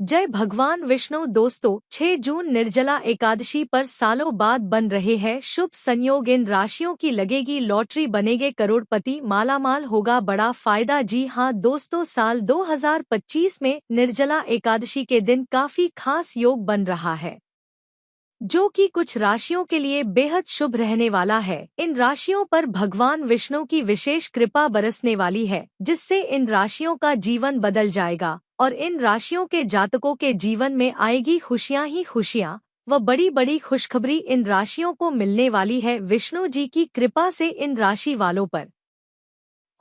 जय भगवान विष्णु। दोस्तों, 6 जून निर्जला एकादशी पर सालों बाद बन रहे हैं शुभ संयोग। इन राशियों की लगेगी लॉटरी, बनेगे करोड़पति, मालामाल होगा बड़ा फायदा। जी हां दोस्तों, साल 2025 में निर्जला एकादशी के दिन काफी खास योग बन रहा है, जो कि कुछ राशियों के लिए बेहद शुभ रहने वाला है। इन राशियों पर भगवान विष्णु की विशेष कृपा बरसने वाली है, जिससे इन राशियों का जीवन बदल जाएगा और इन राशियों के जातकों के जीवन में आएगी खुशियां ही खुशियां व बड़ी बड़ी खुशखबरी इन राशियों को मिलने वाली है। विष्णु जी की कृपा से इन राशि वालों पर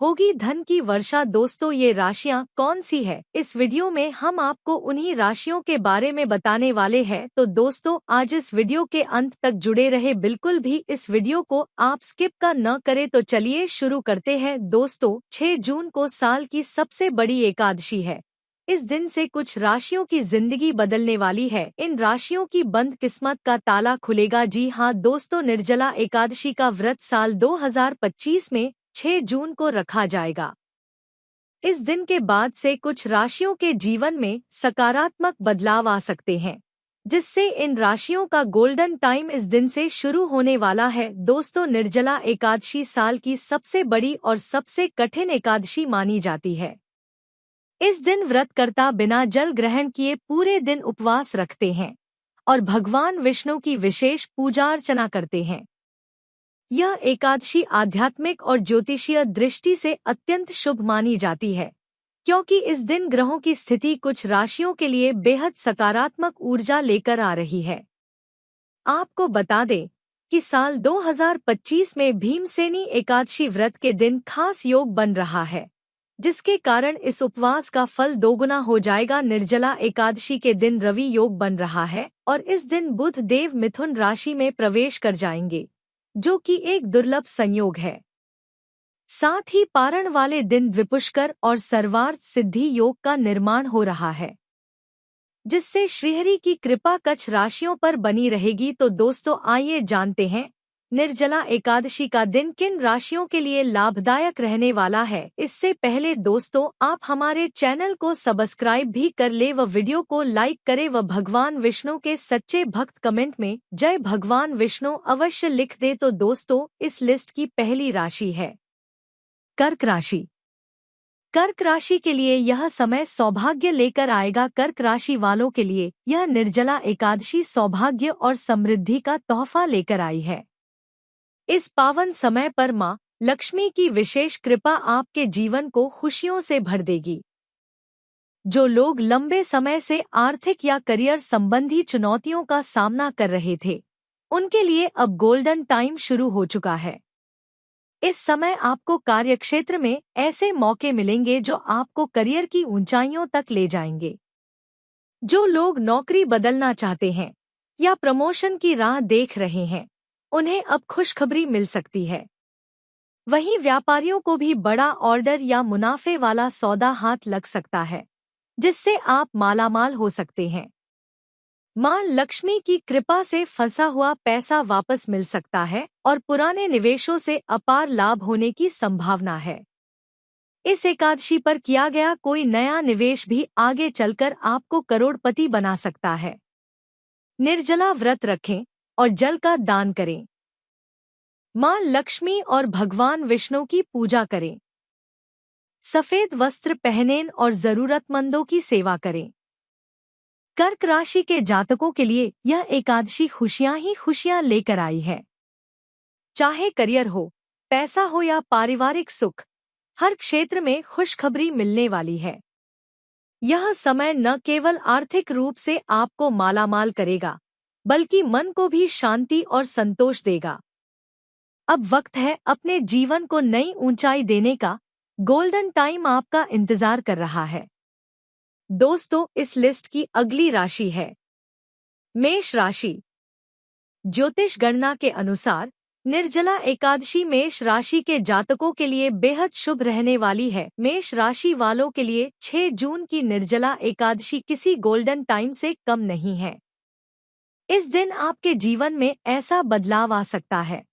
होगी धन की वर्षा। दोस्तों, ये राशियां कौन सी है, इस वीडियो में हम आपको उन्हीं राशियों के बारे में बताने वाले हैं। तो दोस्तों, आज इस वीडियो के अंत तक जुड़े रहे, बिल्कुल भी इस वीडियो को आप स्किप का न करें। तो चलिए शुरू करते हैं। दोस्तों, 6 जून को साल की सबसे बड़ी एकादशी है। इस दिन से कुछ राशियों की जिंदगी बदलने वाली है। इन राशियों की बंद किस्मत का ताला खुलेगा। जी हां दोस्तों, निर्जला एकादशी का व्रत साल 2025 में 6 जून को रखा जाएगा। इस दिन के बाद से कुछ राशियों के जीवन में सकारात्मक बदलाव आ सकते हैं, जिससे इन राशियों का गोल्डन टाइम इस दिन से शुरू होने वाला है। दोस्तों, निर्जला एकादशी साल की सबसे बड़ी और सबसे कठिन एकादशी मानी जाती है। इस दिन व्रतकर्ता बिना जल ग्रहण किए पूरे दिन उपवास रखते हैं और भगवान विष्णु की विशेष पूजा अर्चना करते हैं। यह एकादशी आध्यात्मिक और ज्योतिषीय दृष्टि से अत्यंत शुभ मानी जाती है, क्योंकि इस दिन ग्रहों की स्थिति कुछ राशियों के लिए बेहद सकारात्मक ऊर्जा लेकर आ रही है। आपको बता दें कि साल 2025 में भीमसेनी एकादशी व्रत के दिन खास योग बन रहा है, जिसके कारण इस उपवास का फल दोगुना हो जाएगा। निर्जला एकादशी के दिन रवि योग बन रहा है और इस दिन बुध देव मिथुन राशि में प्रवेश कर जाएंगे, जो कि एक दुर्लभ संयोग है। साथ ही पारण वाले दिन द्विपुष्कर और सर्वार्थ सिद्धि योग का निर्माण हो रहा है, जिससे श्रीहरि की कृपा कछ राशियों पर बनी रहेगी। तो दोस्तों, आइए जानते हैं निर्जला एकादशी का दिन किन राशियों के लिए लाभदायक रहने वाला है। इससे पहले दोस्तों, आप हमारे चैनल को सब्सक्राइब भी कर ले व वीडियो को लाइक करें व भगवान विष्णु के सच्चे भक्त कमेंट में जय भगवान विष्णु अवश्य लिख दे। तो दोस्तों, इस लिस्ट की पहली राशि है कर्क राशि। कर्क राशि के लिए यह समय सौभाग्य लेकर आएगा। कर्क राशि वालों के लिए यह निर्जला एकादशी सौभाग्य और समृद्धि का तोहफा लेकर आई है। इस पावन समय पर मां लक्ष्मी की विशेष कृपा आपके जीवन को खुशियों से भर देगी। जो लोग लंबे समय से आर्थिक या करियर संबंधी चुनौतियों का सामना कर रहे थे, उनके लिए अब गोल्डन टाइम शुरू हो चुका है। इस समय आपको कार्यक्षेत्र में ऐसे मौके मिलेंगे जो आपको करियर की ऊंचाइयों तक ले जाएंगे। जो लोग नौकरी बदलना चाहते हैं या प्रमोशन की राह देख रहे हैं, उन्हें अब खुशखबरी मिल सकती है। वहीं व्यापारियों को भी बड़ा ऑर्डर या मुनाफे वाला सौदा हाथ लग सकता है, जिससे आप मालामाल हो सकते हैं। मां लक्ष्मी की कृपा से फंसा हुआ पैसा वापस मिल सकता है और पुराने निवेशों से अपार लाभ होने की संभावना है। इस एकादशी पर किया गया कोई नया निवेश भी आगे चलकर आपको करोड़पति बना सकता है। निर्जला व्रत रखें और जल का दान करें। मां लक्ष्मी और भगवान विष्णु की पूजा करें। सफेद वस्त्र पहनें और जरूरतमंदों की सेवा करें। कर्क राशि के जातकों के लिए यह एकादशी खुशियां ही खुशियां लेकर आई है। चाहे करियर हो, पैसा हो या पारिवारिक सुख, हर क्षेत्र में खुशखबरी मिलने वाली है। यह समय न केवल आर्थिक रूप से आपको मालामाल करेगा, बल्कि मन को भी शांति और संतोष देगा। अब वक्त है अपने जीवन को नई ऊंचाई देने का। गोल्डन टाइम आपका इंतजार कर रहा है। दोस्तों, इस लिस्ट की अगली राशि है मेष राशि। ज्योतिष गणना के अनुसार निर्जला एकादशी मेष राशि के जातकों के लिए बेहद शुभ रहने वाली है। मेष राशि वालों के लिए 6 जून की निर्जला एकादशी किसी गोल्डन टाइम से कम नहीं है। इस दिन आपके जीवन में ऐसा बदलाव आ सकता है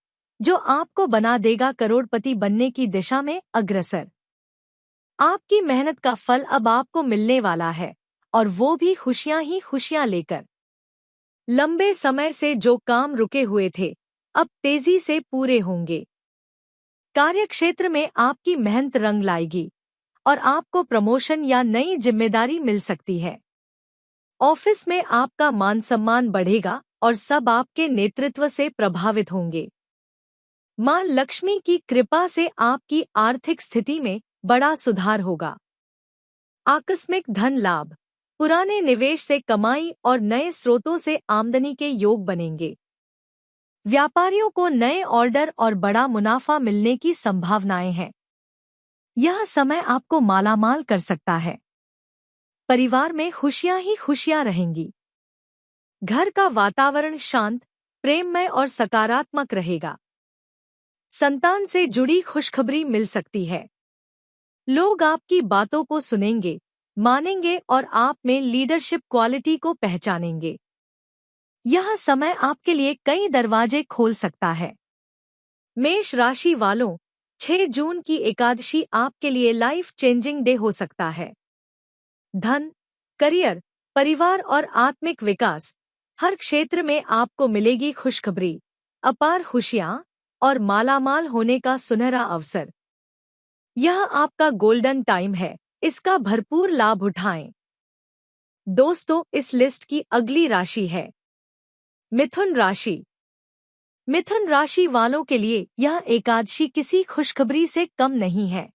जो आपको बना देगा करोड़पति बनने की दिशा में अग्रसर। आपकी मेहनत का फल अब आपको मिलने वाला है और वो भी खुशियां ही खुशियां लेकर। लंबे समय से जो काम रुके हुए थे, अब तेजी से पूरे होंगे। कार्यक्षेत्र में आपकी मेहनत रंग लाएगी और आपको प्रमोशन या नई जिम्मेदारी मिल सकती है। ऑफिस में आपका मान सम्मान बढ़ेगा और सब आपके नेतृत्व से प्रभावित होंगे। मां लक्ष्मी की कृपा से आपकी आर्थिक स्थिति में बड़ा सुधार होगा। आकस्मिक धन लाभ, पुराने निवेश से कमाई और नए स्रोतों से आमदनी के योग बनेंगे। व्यापारियों को नए ऑर्डर और बड़ा मुनाफा मिलने की संभावनाएं हैं। यह समय आपको मालामाल कर सकता है। परिवार में खुशियां ही खुशियां रहेंगी। घर का वातावरण शांत, प्रेममय और सकारात्मक रहेगा। संतान से जुड़ी खुशखबरी मिल सकती है। लोग आपकी बातों को सुनेंगे, मानेंगे और आप में लीडरशिप क्वालिटी को पहचानेंगे। यह समय आपके लिए कई दरवाजे खोल सकता है। मेष राशि वालों, 6 जून की एकादशी आपके लिए लाइफ चेंजिंग डे हो सकता है। धन, करियर, परिवार और आत्मिक विकास, हर क्षेत्र में आपको मिलेगी खुशखबरी, अपार खुशियां और मालामाल होने का सुनहरा अवसर। यह आपका गोल्डन टाइम है, इसका भरपूर लाभ उठाएं। दोस्तों, इस लिस्ट की अगली राशि है मिथुन राशि। मिथुन राशि वालों के लिए यह एकादशी किसी खुशखबरी से कम नहीं है।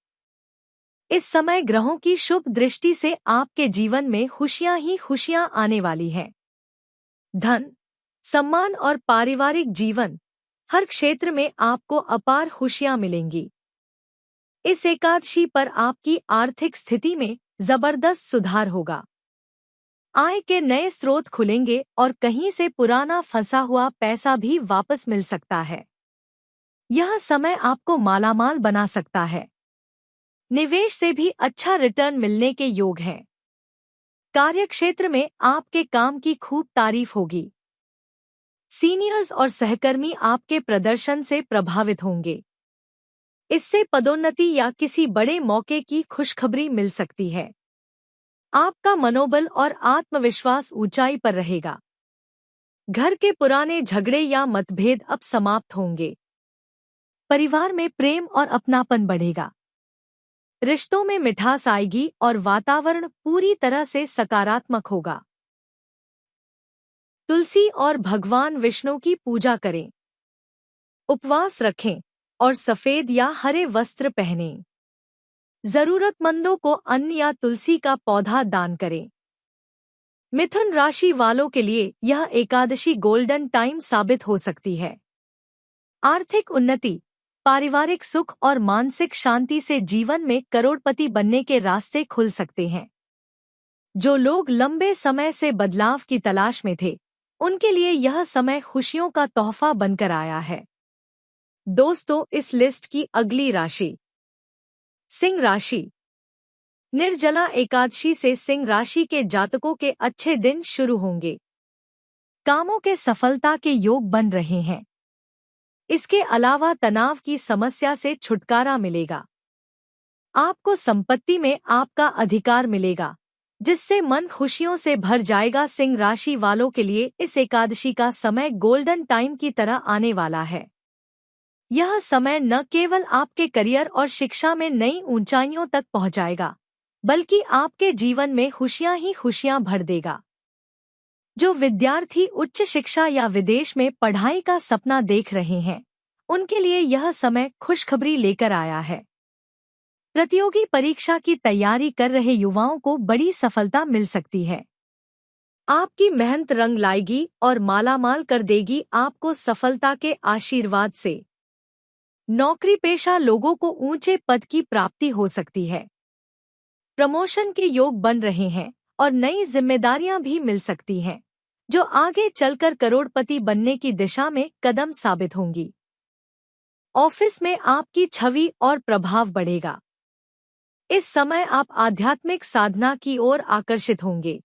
इस समय ग्रहों की शुभ दृष्टि से आपके जीवन में खुशियां ही खुशियां आने वाली हैं। धन, सम्मान और पारिवारिक जीवन, हर क्षेत्र में आपको अपार खुशियां मिलेंगी। इस एकादशी पर आपकी आर्थिक स्थिति में जबरदस्त सुधार होगा। आय के नए स्रोत खुलेंगे और कहीं से पुराना फंसा हुआ पैसा भी वापस मिल सकता है। यह समय आपको मालामाल बना सकता है। निवेश से भी अच्छा रिटर्न मिलने के योग हैं। कार्यक्षेत्र में आपके काम की खूब तारीफ होगी। सीनियर्स और सहकर्मी आपके प्रदर्शन से प्रभावित होंगे। इससे पदोन्नति या किसी बड़े मौके की खुशखबरी मिल सकती है। आपका मनोबल और आत्मविश्वास ऊंचाई पर रहेगा। घर के पुराने झगड़े या मतभेद अब समाप्त होंगे। परिवार में प्रेम और अपनापन बढ़ेगा। रिश्तों में मिठास आएगी और वातावरण पूरी तरह से सकारात्मक होगा। तुलसी और भगवान विष्णु की पूजा करें। उपवास रखें और सफेद या हरे वस्त्र पहनें। जरूरतमंदों को अन्न या तुलसी का पौधा दान करें। मिथुन राशि वालों के लिए यह एकादशी गोल्डन टाइम साबित हो सकती है। आर्थिक उन्नति, पारिवारिक सुख और मानसिक शांति से जीवन में करोड़पति बनने के रास्ते खुल सकते हैं। जो लोग लंबे समय से बदलाव की तलाश में थे, उनके लिए यह समय खुशियों का तोहफा बनकर आया है। दोस्तों, इस लिस्ट की अगली राशि सिंह राशि। निर्जला एकादशी से सिंह राशि के जातकों के अच्छे दिन शुरू होंगे। कामों के सफलता के योग बन रहे हैं। इसके अलावा तनाव की समस्या से छुटकारा मिलेगा। आपको संपत्ति में आपका अधिकार मिलेगा, जिससे मन खुशियों से भर जाएगा। सिंह राशि वालों के लिए इस एकादशी का समय गोल्डन टाइम की तरह आने वाला है। यह समय न केवल आपके करियर और शिक्षा में नई ऊंचाइयों तक पहुंचाएगा, बल्कि आपके जीवन में खुशियां ही खुशियां भर देगा। जो विद्यार्थी उच्च शिक्षा या विदेश में पढ़ाई का सपना देख रहे हैं, उनके लिए यह समय खुशखबरी लेकर आया है। प्रतियोगी परीक्षा की तैयारी कर रहे युवाओं को बड़ी सफलता मिल सकती है। आपकी मेहनत रंग लाएगी और मालामाल कर देगी आपको सफलता के आशीर्वाद से। नौकरी पेशा लोगों को ऊंचे पद की प्राप्ति हो सकती है। प्रमोशन के योग बन रहे हैं और नई जिम्मेदारियां भी मिल सकती हैं, जो आगे चलकर करोड़पति बनने की दिशा में कदम साबित होंगी। ऑफिस में आपकी छवि और प्रभाव बढ़ेगा। इस समय आप आध्यात्मिक साधना की ओर आकर्षित होंगे।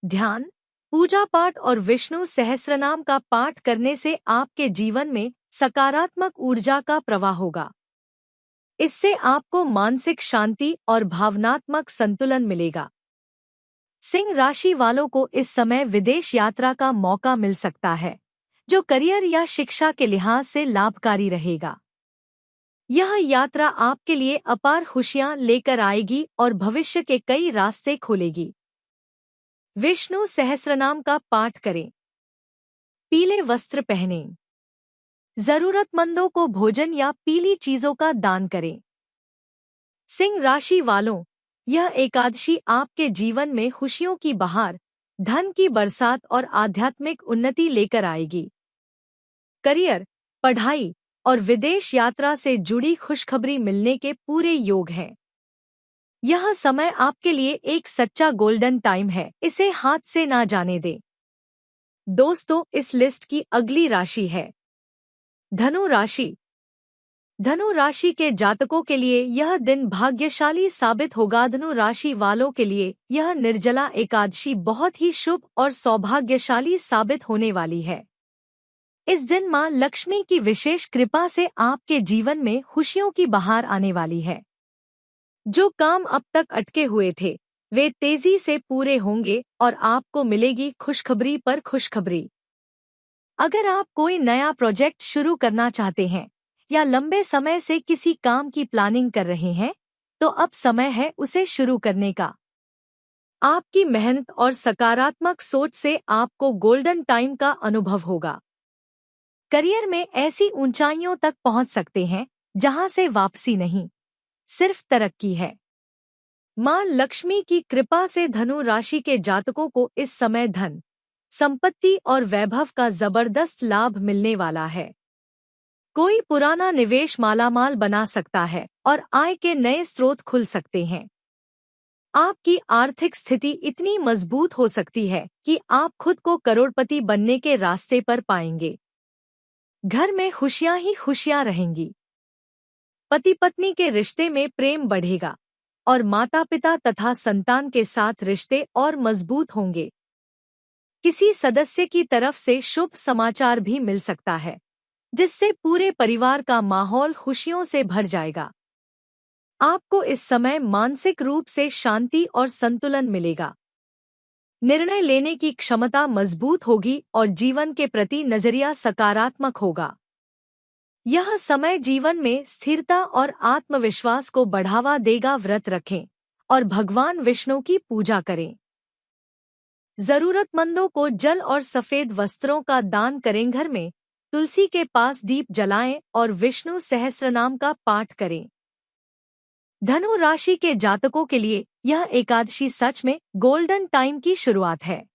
ध्यान, पूजा पाठ और विष्णु सहस्रनाम का पाठ करने से आपके जीवन में सकारात्मक ऊर्जा का प्रवाह होगा। इससे आपको मानसिक शांति और भावनात्मक संतुलन मिलेगा। सिंह राशि वालों को इस समय विदेश यात्रा का मौका मिल सकता है, जो करियर या शिक्षा के लिहाज से लाभकारी रहेगा। यह यात्रा आपके लिए अपार खुशियां लेकर आएगी और भविष्य के कई रास्ते खोलेगी। विष्णु सहस्रनाम का पाठ करें। पीले वस्त्र पहनें। जरूरतमंदों को भोजन या पीली चीजों का दान करें। सिंह राशि वालों, यह एकादशी आपके जीवन में खुशियों की बहार, धन की बरसात और आध्यात्मिक उन्नति लेकर आएगी। करियर, पढ़ाई और विदेश यात्रा से जुड़ी खुशखबरी मिलने के पूरे योग हैं। यह समय आपके लिए एक सच्चा गोल्डन टाइम है, इसे हाथ से ना जाने दें। दोस्तों, इस लिस्ट की अगली राशि है धनु राशि। धनु राशि के जातकों के लिए यह दिन भाग्यशाली साबित होगा। धनु राशि वालों के लिए यह निर्जला एकादशी बहुत ही शुभ और सौभाग्यशाली साबित होने वाली है। इस दिन मां लक्ष्मी की विशेष कृपा से आपके जीवन में खुशियों की बहार आने वाली है। जो काम अब तक अटके हुए थे, वे तेजी से पूरे होंगे और आपको मिलेगी खुशखबरी पर खुशखबरी। अगर आप कोई नया प्रोजेक्ट शुरू करना चाहते हैं या लंबे समय से किसी काम की प्लानिंग कर रहे हैं, तो अब समय है उसे शुरू करने का। आपकी मेहनत और सकारात्मक सोच से आपको गोल्डन टाइम का अनुभव होगा। करियर में ऐसी ऊंचाइयों तक पहुंच सकते हैं जहां से वापसी नहीं, सिर्फ तरक्की है। मां लक्ष्मी की कृपा से धनु राशि के जातकों को इस समय धन, संपत्ति और वैभव का जबरदस्त लाभ मिलने वाला है। कोई पुराना निवेश मालामाल बना सकता है और आय के नए स्रोत खुल सकते हैं। आपकी आर्थिक स्थिति इतनी मजबूत हो सकती है कि आप खुद को करोड़पति बनने के रास्ते पर पाएंगे। घर में खुशियां ही खुशियां रहेंगी। पति पत्नी के रिश्ते में प्रेम बढ़ेगा और माता पिता तथा संतान के साथ रिश्ते और मजबूत होंगे। किसी सदस्य की तरफ से शुभ समाचार भी मिल सकता है, जिससे पूरे परिवार का माहौल खुशियों से भर जाएगा। आपको इस समय मानसिक रूप से शांति और संतुलन मिलेगा। निर्णय लेने की क्षमता मजबूत होगी और जीवन के प्रति नजरिया सकारात्मक होगा। यह समय जीवन में स्थिरता और आत्मविश्वास को बढ़ावा देगा। व्रत रखें और भगवान विष्णु की पूजा करें। जरूरतमंदों को जल और सफेद वस्त्रों का दान करें। घर में तुलसी के पास दीप जलाएं और विष्णु सहस्रनाम का पाठ करें। धनु राशि के जातकों के लिए यह एकादशी सच में गोल्डन टाइम की शुरुआत है।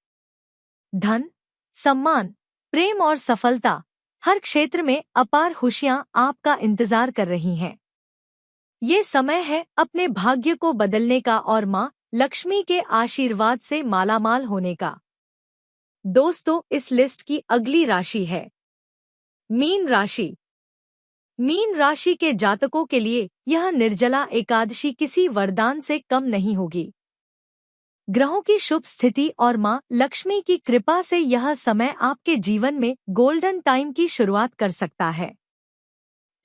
धन, सम्मान, प्रेम और सफलता, हर क्षेत्र में अपार खुशियां आपका इंतजार कर रही हैं। ये समय है अपने भाग्य को बदलने का और मां लक्ष्मी के आशीर्वाद से मालामाल होने का। दोस्तों, इस लिस्ट की अगली राशि है मीन राशि। मीन राशि के जातकों के लिए यह निर्जला एकादशी किसी वरदान से कम नहीं होगी। ग्रहों की शुभ स्थिति और मां लक्ष्मी की कृपा से यह समय आपके जीवन में गोल्डन टाइम की शुरुआत कर सकता है।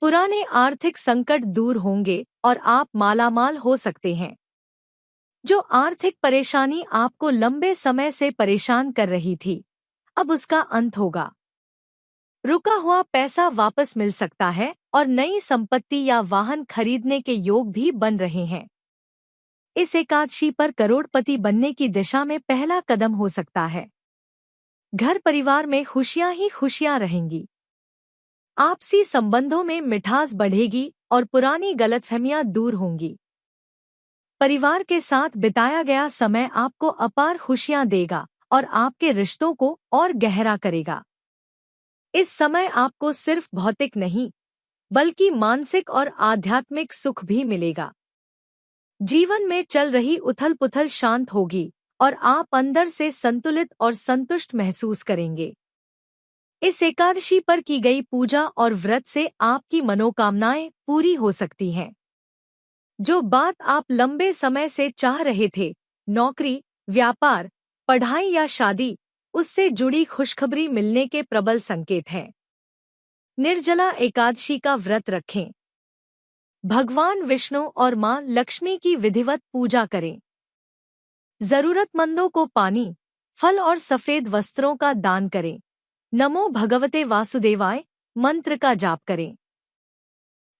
पुराने आर्थिक संकट दूर होंगे और आप मालामाल हो सकते हैं। जो आर्थिक परेशानी आपको लंबे समय से परेशान कर रही थी, अब उसका अंत होगा। रुका हुआ पैसा वापस मिल सकता है और नई संपत्ति या वाहन खरीदने के योग भी बन रहे हैं। इस एकादशी पर करोड़पति बनने की दिशा में पहला कदम हो सकता है। घर परिवार में खुशियां ही खुशियां रहेंगी। आपसी संबंधों में मिठास बढ़ेगी और पुरानी गलतफहमियां दूर होंगी। परिवार के साथ बिताया गया समय आपको अपार खुशियां देगा और आपके रिश्तों को और गहरा करेगा। इस समय आपको सिर्फ भौतिक नहीं, बल्कि मानसिक और आध्यात्मिक सुख भी मिलेगा। जीवन में चल रही उथल-पुथल शांत होगी और आप अंदर से संतुलित और संतुष्ट महसूस करेंगे। इस एकादशी पर की गई पूजा और व्रत से आपकी मनोकामनाएं पूरी हो सकती हैं। जो बात आप लंबे समय से चाह रहे थे, नौकरी, व्यापार, पढ़ाई या शादी, उससे जुड़ी खुशखबरी मिलने के प्रबल संकेत हैं। निर्जला एकादशी का व्रत रखें। भगवान विष्णु और मां लक्ष्मी की विधिवत पूजा करें। जरूरतमंदों को पानी, फल और सफेद वस्त्रों का दान करें। नमो भगवते वासुदेवाय मंत्र का जाप करें।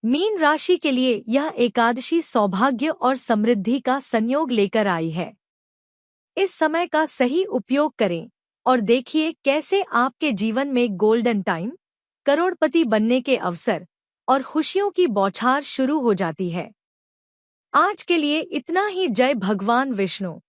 मीन राशि के लिए यह एकादशी सौभाग्य और समृद्धि का संयोग लेकर आई है। इस समय का सही उपयोग करें और देखिए कैसे आपके जीवन में गोल्डन टाइम, करोड़पति बनने के अवसर और खुशियों की बौछार शुरू हो जाती है। आज के लिए इतना ही। जय भगवान विष्णु।